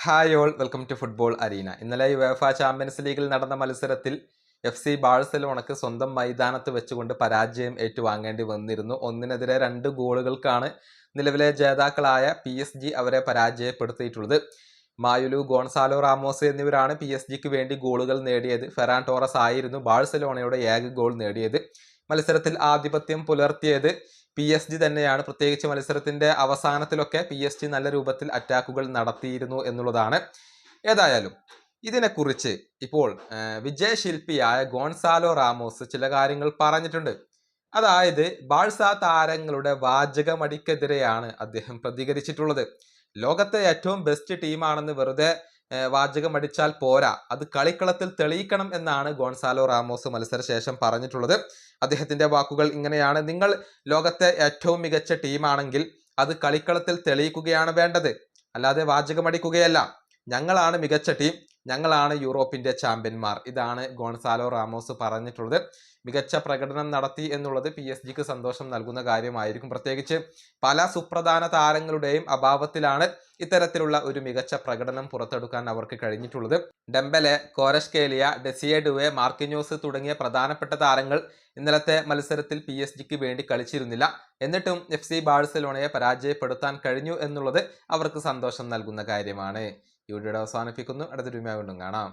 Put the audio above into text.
Hi all, welcome to football arena. ഇന്നലെ UEFA champions ലീഗിൽ നടന്ന മത്സരത്തിൽ FC ബാഴ്സലോണക്ക് സ്വന്തം മൈതാനത്ത് വെച്ചുകൊണ്ട് പരാജയം ഏറ്റുവാങ്ങേണ്ടി വന്നിരുന്നു. 1-2 ഗോളുകൾക്കാണ് നിലവിലെ ജേതാക്കളായ PSG അവരെ പരാജയപ്പെടുത്തിയിട്ടുള്ളത്. മായുലു, ഗോൺസാലോ റാമോസ് എന്നിവരാണ് PSG വേണ്ടി ഗോളുകൾ നേടിയത്. ഫെറാൻ ടോറസ് ആയിരുന്നു ബാഴ്സലോണയുടെ ഏക ഗോൾ നേടിയത്. മത്സരത്തിൽ ആധിപത്യം പുലർത്തിയത് PSG തന്നെയാണ്. പ്രത്യേകിച്ച് മത്സരത്തിന്റെ അവസാനത്തിലൊക്കെ PSG നല്ല രൂപത്തിൽ അറ്റാക്കുകൾ നടത്തിയിരുന്നു എന്നുള്ളതാണ്. ഏതായാലും ഇതിനെക്കുറിച്ച് ഇപ്പോൾ വിജയശില്പിയായ ഗോൺസാലോ റാമോസ് ചില കാര്യങ്ങൾ പറഞ്ഞിട്ടുണ്ട്. അതായത് ബാഴ്സ താരങ്ങളുടെ വാചകമടിക്കെതിരെയാണ് അദ്ദേഹം പ്രതികരിച്ചിട്ടുള്ളത്. ലോകത്തെ ഏറ്റവും ബെസ്റ്റ് ടീമാണെന്ന് വെറുതെ വാചകമടിച്ചാൽ പോരാ, അത് കളിക്കളത്തിൽ തെളിയിക്കണം എന്നാണ് ഗോൺസാലോ റാമോസ് മത്സരശേഷം പറഞ്ഞിട്ടുള്ളത്. അദ്ദേഹത്തിന്റെ വാക്കുകൾ ഇങ്ങനെയാണ്: നിങ്ങൾ ലോകത്തെ ഏറ്റവും മികച്ച ടീമാണെങ്കിൽ അത് കളിക്കളത്തിൽ തെളിയിക്കുകയാണ് വേണ്ടത്, അല്ലാതെ വാചകമടിക്കുകയല്ല. ഞങ്ങളാണ് മികച്ച ടീം, ഞങ്ങളാണ് യൂറോപ്പിന്റെ ചാമ്പ്യന്മാർ. ഇതാണ് ഗോൺസാലോ റാമോസ് പറഞ്ഞിട്ടുള്ളത്. മികച്ച പ്രകടനം നടത്തി എന്നുള്ളത് PSG സന്തോഷം നൽകുന്ന കാര്യമായിരിക്കും. പ്രത്യേകിച്ച് പല സുപ്രധാന താരങ്ങളുടെയും അഭാവത്തിലാണ് ഇത്തരത്തിലുള്ള ഒരു മികച്ച പ്രകടനം പുറത്തെടുക്കാൻ അവർക്ക് കഴിഞ്ഞിട്ടുള്ളത്. ഡെംബലെ, ക്വാരഷ്കേലിയ, ഡെസിയെ ഡുവെ, മാർക്കിഞ്ഞോസ് തുടങ്ങിയ പ്രധാനപ്പെട്ട താരങ്ങൾ ഇന്നലത്തെ മത്സരത്തിൽ PSG വേണ്ടി കളിച്ചിരുന്നില്ല. എന്നിട്ടും FC ബാഴ്സലോണയെ പരാജയപ്പെടുത്താൻ കഴിഞ്ഞു എന്നുള്ളത് അവർക്ക് സന്തോഷം നൽകുന്ന കാര്യമാണ്. ഈ വീഡിയോ അവസാനിപ്പിക്കുന്നു. അടുത്തൊരു വീഡിയോ വീണ്ടും കാണാം.